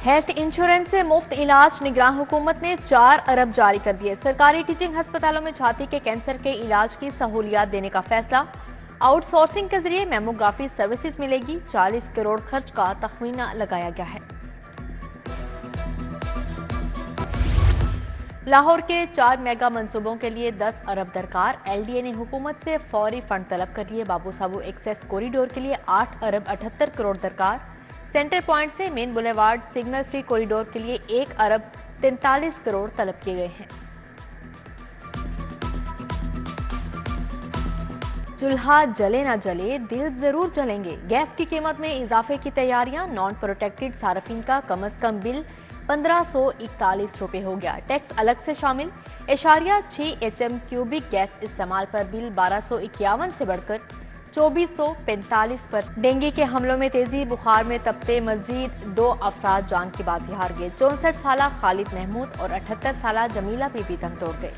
Health insurance से मुफ्त इलाज, निगरान हुकूमत ने 4 अरब जारी कर दिए। सरकारी टीचिंग अस्पतालों में छाती के कैंसर के इलाज की सहूलियात देने का फैसला। आउटसोर्सिंग के जरिए मैमोग्राफी सर्विसेज मिलेगी। 40 करोड़ खर्च का तखमीना लगाया गया है। लाहौर के 4 मेगा मंसूबों के लिए 10 अरब दरकार। LDA ने हुकूमत से फौरी फंड तलब कर लिए। बाबू साबू एक्सेस कॉरिडोर के लिए 8 अरब 78 करोड़ दरकार। सेंटर पॉइंट से main boulevard signal free corridor के लिए 1 अरब 43 करोड़ तलब किए गए हैं। चूल्हा जले ना जले, दिल जरूर जलेंगे। गैस की कीमत में इजाफे की तैयारियां। नॉन प्रोटेक्टेड सार्फिन का कम अज कम बिल 1541 रुपए हो गया। टैक्स अलग से शामिल। 6 HM क्यूबिक गैस इस्तेमाल पर बिल 1251 से बढ़कर 2445 पर। डेंगू के हमलों में तेजी, बुखार में तपते मजीद 2 अफराद जान की बाजी हार गए। 64 साला खालिद महमूद और 78 साला जमीला भी दम तोड़ गए।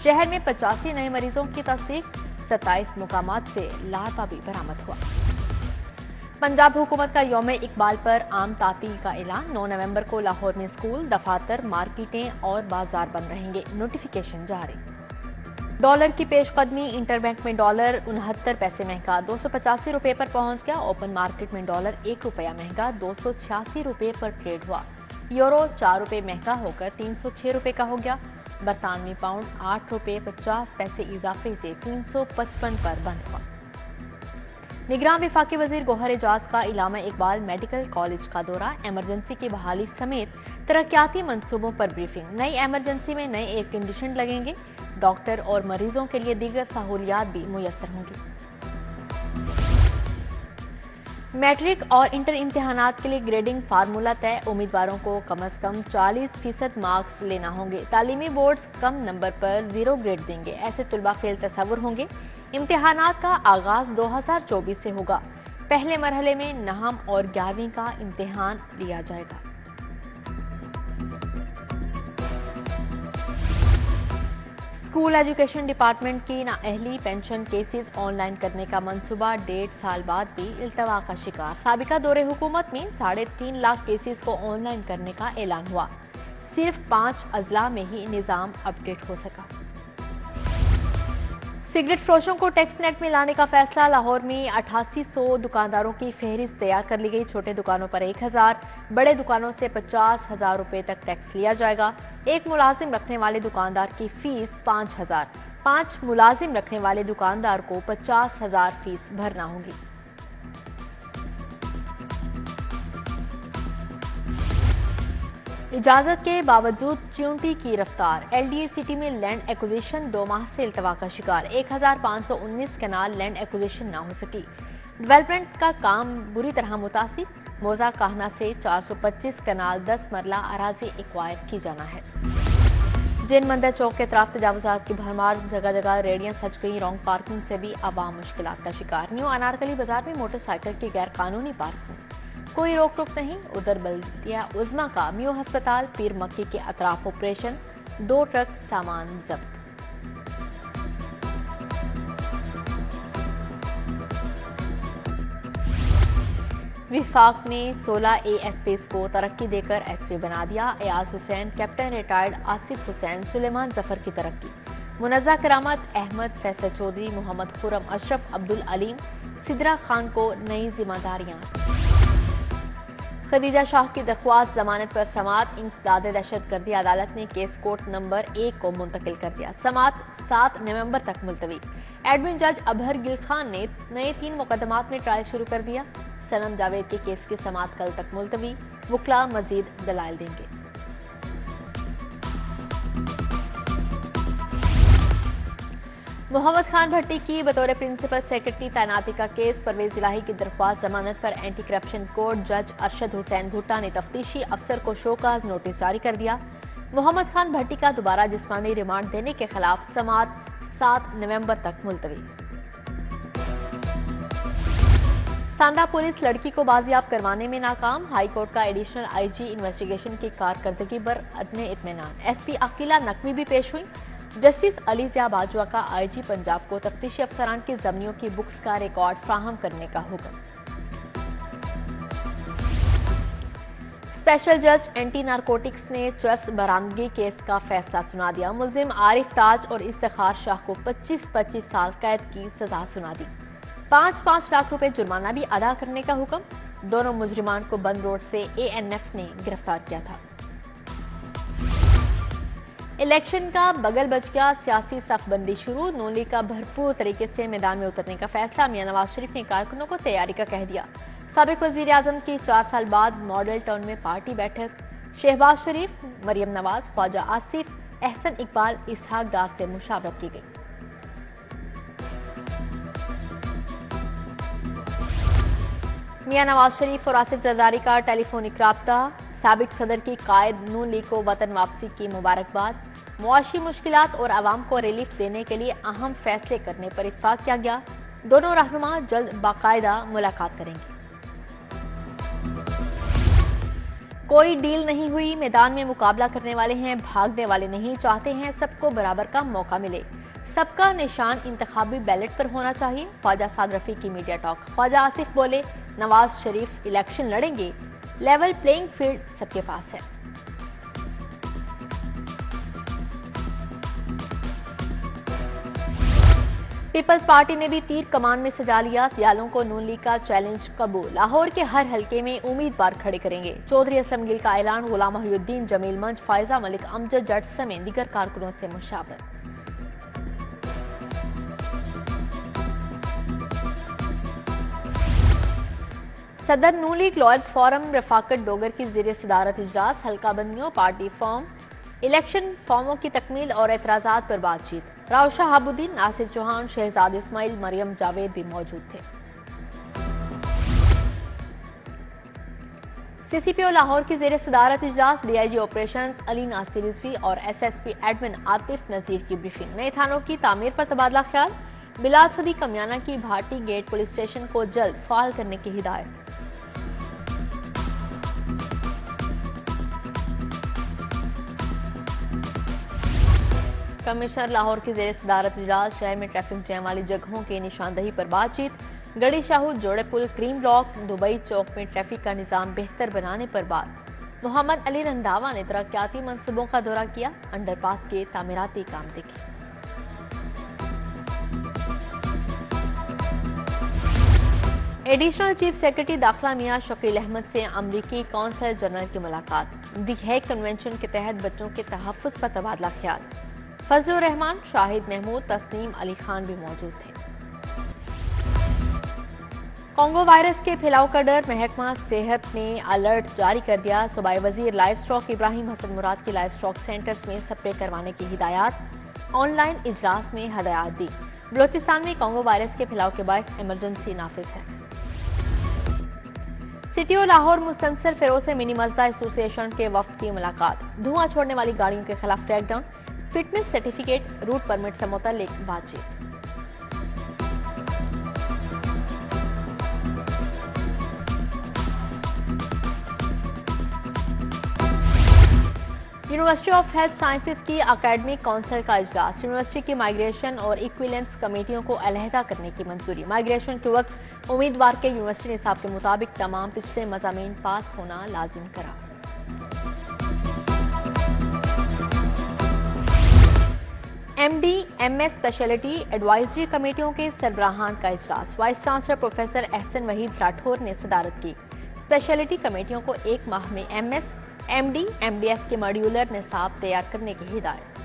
शहर में 85 नए मरीजों की तस्दीक। 27 मुकामात से लार्वा भी बरामद हुआ। पंजाब हुकूमत का यौम इकबाल पर आम तातील का ऐलान। 9 नवंबर को लाहौर में स्कूल, दफातर, मार्केटें और बाजार बंद रहेंगे। नोटिफिकेशन जारी। डॉलर की पेशकदमी। इंटरबैंक में डॉलर 69 पैसे महंगा, 285 रुपए पर पहुंच गया। ओपन मार्केट में डॉलर 1 रुपया महंगा, 286 रुपए पर ट्रेड हुआ। यूरो 4 रुपए महंगा होकर 306 रुपए का हो गया। बरतानवी पाउंड 8 रुपए 50 पैसे इजाफे से 355 पर बंद हुआ। निगरान विफाकी वजीर गौहर एजाज का इलामा इकबाल मेडिकल कॉलेज का दौरा। इमरजेंसी की बहाली समेत तरक्याती मंसूबों पर ब्रीफिंग। नई इमरजेंसी में नए एयर कंडीशन लगेंगे। डॉक्टर और मरीजों के लिए दीगर सहूलियात भी मुयस्सर होंगी। मैट्रिक और इंटर इम्तिहानात के लिए ग्रेडिंग फार्मूला तय। उम्मीदवारों को कम अज कम 40% मार्क्स लेना होंगे। तालीमी बोर्ड्स कम नंबर पर 0 ग्रेड देंगे। ऐसे तुलबा फेल तस्वुर होंगे। इम्तिहानात का आगाज 2024 से होगा। पहले मरहले में नहम और 11वीं का इम्तिहान लिया जाएगा। स्कूल एजुकेशन डिपार्टमेंट की नाअहली पेंशन केसेस ऑनलाइन करने का मंसूबा 1.5 साल बाद भी इल्तवा का शिकार। साबिका दौरे हुकूमत में 3.5 लाख केसेस को ऑनलाइन करने का ऐलान हुआ। सिर्फ 5 अजला में ही निजाम अपडेट हो सका। सिगरेट फरोशों को टैक्स नेट में लाने का फैसला। लाहौर में 8800 दुकानदारों की फहरिस्त तैयार कर ली गई। छोटे दुकानों पर 1000, बड़े दुकानों से 50,000 रुपए तक टैक्स लिया जाएगा। एक मुलाजिम रखने वाले दुकानदार की फीस 5000, 5 मुलाजिम रखने वाले दुकानदार को 50,000 फीस भरना होगी। इजाजत के बावजूद च्यूंटी की रफ्तार। LDA सिटी में लैंड एक्विजिशन 2 माह से इल्तवा का शिकार। 1519 कनाल लैंड एक्विजिशन न हो सकी। डेवलपमेंट का काम बुरी तरह मुतासिर। मोजा कहना से 425 कनाल 10 मरला अराजी एक्वायर की जाना है। जैन मंदिर चौक के तरफ तजावुजात की भरमार। जगह जगह रेडियां सज गई। रॉन्ग पार्किंग से भी आवाम मुश्किलात का शिकार। न्यू अनारकली बाजार में मोटरसाइकिल की गैर कानूनी पार्किंग, कोई रोक टोक नहीं। उधर बल्दिया उज़्मा का म्यू अस्पताल पीर मक्की के अतराफ ऑपरेशन। 2 ट्रक सामान जब्त। विफाक ने 16 ASPs को तरक्की देकर SP बना दिया। एयाज हुसैन, कैप्टन रिटायर्ड आसिफ हुसैन, सुलेमान जफर की तरक्की। मुनज़्ज़ा करामत, अहमद फैसल चौधरी, मोहम्मद खुरम अशरफ, अब्दुल अलीम, सिद्रा खान को नई जिम्मेदारियां। खदीजा शाह की दरख्वास्त जमानत पर समात। इंसदाद दहशतगर्दी अदालत ने केस कोर्ट नंबर 1 को मुंतकिल कर दिया। समात 7 नवंबर तक मुलतवी। एडमिन जज अबहर गिल खान ने नए 3 मुकदमात में ट्रायल शुरू कर दिया। सनम जावेद के केस की समात कल तक मुलतवी। वकला मजीद दलाइल देंगे। मोहम्मद खान भट्टी की बतौर प्रिंसिपल सेक्रेटरी तैनाती का केस। परवेज इलाही की दरख्वास्त जमानत पर एंटी करप्शन कोर्ट जज अरशद हुसैन भुट्टा ने तफ्तीशी अफसर को शोकाज नोटिस जारी कर दिया। मोहम्मद खान भट्टी का दोबारा जिस्मानी रिमांड देने के खिलाफ समात 7 नवंबर तक मुलतवी। सांदा पुलिस लड़की को बाजियाब करवाने में नाकाम। हाई कोर्ट का एडिशनल IG इन्वेस्टिगेशन की कारकर्दगी पर अदम इत्मीनान। SP अकीला नकवी भी पेश हुई। जस्टिस अली ज़िया बाजवा का IG पंजाब को तफ्तीशी अफसरान की जमीनों की बुक्स का रिकॉर्ड फ्राहम करने का हुक्म। स्पेशल जज एंटी नारकोटिक्स ने चर्स बरामदगी केस का फैसला सुना दिया। मुलजिम आरिफ ताज और इफ्तिखार शाह को 25-25 साल कैद की सजा सुना दी। 5-5 लाख रुपए जुर्माना भी अदा करने का हुक्म। दोनों मुजरिमान को बंद रोड से एएनएफ ने गिरफ्तार किया था। इलेक्शन का बगल बच गया, सियासी सफबंदी शुरू। नून लीग का भरपूर तरीके से मैदान में उतरने का फैसला। मियां नवाज शरीफ ने कारकुनों को तैयारी का कह दिया। साबिक वजीर आजम की 4 साल बाद मॉडल टाउन में पार्टी बैठक। शहबाज शरीफ, मरियम नवाज, ख्वाजा आसिफ, एहसन इकबाल, इसहाक डार से मुशावरत की गई। मियां नवाज शरीफ और आसिफ जरदारी का टेलीफोनिक राब्ता। साबिक सदर की कायद नून लीग को वतन वापसी की मुबारकबाद। मुआशी मुश्किलात और आवाम को रिलीफ देने के लिए अहम फैसले करने पर इत्तेफाक किया गया। दोनों रहनुमा जल्द बाकायदा मुलाकात करेंगे। कोई डील नहीं हुई, मैदान में मुकाबला करने वाले हैं, भागने वाले नहीं। चाहते हैं सबको बराबर का मौका मिले। सबका निशान इंतखाबी बैलेट पर होना चाहिए। ख्वाजा साद रफी की मीडिया टॉक। ख्वाजा आसिफ बोले, नवाज शरीफ इलेक्शन लड़ेंगे, लेवल प्लेइंग फील्ड सबके पास है। पीपल्स पार्टी ने भी तीर कमान में सजा लिया। सियालों को नून लीग का चैलेंज कबूल। लाहौर के हर हलके में उम्मीदवार खड़े करेंगे। चौधरी असलम गिल का ऐलान। गुलाम मोहिउद्दीन, जमील मंच, फायजा मलिक, अमजद जट समेत दीगर कारकुनों से मुशावरत। सदर Noon league lawyers forum Rafaqat Dogar की ज़ेर सदारत इजलास। हल्का बंदियों, पार्टी फॉर्म, इलेक्शन फॉर्मों की तकमील और एतराजात पर बातचीत। राव शहाबुद्दीन, नासिर चौहान, शहजाद इस्माइल, मरियम जावेद भी मौजूद थे। सीसीपीओ लाहौर की ज़ेर सदारत इजलास। डीआईजी ऑपरेशंस अली नासिर रिजवी और एसएसपी एडमिन आतिफ नजीर की ब्रीफिंग। नए थानों की तामीर पर तबादला ख्याल। बिलाल सदी कमियाना की भाटी गेट पुलिस स्टेशन को जल्द फाल करने की हिदायत। कमिश्नर लाहौर की ज़ेर सदारत इजलास। शहर में ट्रैफिक जैम वाली जगहों की निशानदही पर बातचीत। गड़ी शाहू, जोड़े पुल, क्रीम ब्लॉक, दुबई चौक में ट्रैफिक का निज़ाम बेहतर बनाने पर बात। मोहम्मद अली रंधावा ने तरक्याती मंसूबों का दौरा किया। अंडरपास के तामीराती काम देखे। एडिशनल चीफ सेक्रेटरी दाखिला मियां शकील अहमद से अमरीकी कौंसल जनरल की मुलाकात। दी हेग कन्वेंशन के तहत बच्चों के तहफ़्फ़ुज़ पर तबादला ख्याल। फजलुर रहमान, शाहिद महमूद, तस्नीम अली खान भी मौजूद थे। कोंगो वायरस के फैलाव का डर। महकमा सेहत ने अलर्ट जारी कर दिया। सूबाई वजीर लाइफ स्टॉक इब्राहिम हसन मुराद की लाइफ स्टॉक सेंटर्स में स्प्रे करवाने की हिदायत। ऑनलाइन इजलास में हदायत दी। बलोचिस्तान में कोंगो वायरस के फैलाव के बायस इमरजेंसी नाफिज है। सिटी और लाहौर मुस्तनसर फेरोज से मिनी मजदा एसोसिएशन के वफ्द की मुलाकात। धुआं छोड़ने वाली गाड़ियों के खिलाफ crackdown. Fitness certificate, route permit से मुतल्लिक बातचीत। यूनिवर्सिटी ऑफ हेल्थ साइंसेज की अकेडमिक काउंसिल का इजलास। यूनिवर्सिटी की माइग्रेशन और इक्विलेंस कमेटियों को अलहदा करने की मंजूरी। माइग्रेशन के वक्त उम्मीदवार के यूनिवर्सिटी निसाब के मुताबिक तमाम पिछले मज़ामीन पास होना लाजिम करा। एमडी, एमएस स्पेशलिटी एडवाइजरी कमेटियों के सरबराहान का इजलास। Vice chancellor professor Ehsan Waheed Rathore ने सदारत की। स्पेशलिटी कमेटियों को 1 माह में एमएस, एमडी, एमडीएस के मॉड्यूलर निसाब तैयार करने की हिदायत।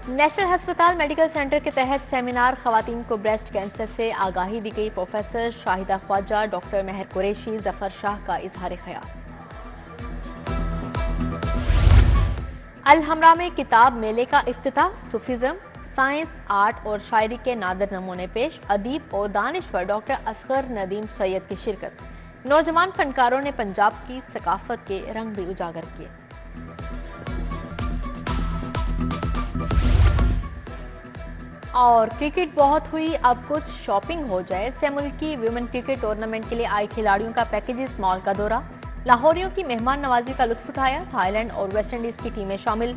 नेशनल अस्पताल मेडिकल सेंटर के तहत सेमिनार। खवातीन को ब्रेस्ट कैंसर से आगाही दी गई। प्रोफेसर शाहिदा ख्वाजा, डॉक्टर महर कुरैशी, जफर शाह का इजहार ख्याल। अल हमरा में किताब मेले का इफ्तिताह। सूफिज्म, साइंस, आर्ट और शायरी के नादर नमूने पेश। अदीब और दानिश्वर डॉक्टर असगर नदीम सैयद की शिरकत। नौजवान फनकारों ने पंजाब की सकाफत के रंग भी उजागर किए। और क्रिकेट बहुत हुई, अब कुछ शॉपिंग हो जाए। सेमुल्की विमेन क्रिकेट टूर्नामेंट के लिए आए खिलाड़ियों का पैकेजेस मॉल का दौरा। लाहौरियों की मेहमान नवाजी का लुत्फ उठाया। थाईलैंड और वेस्ट इंडीज की टीमें शामिल।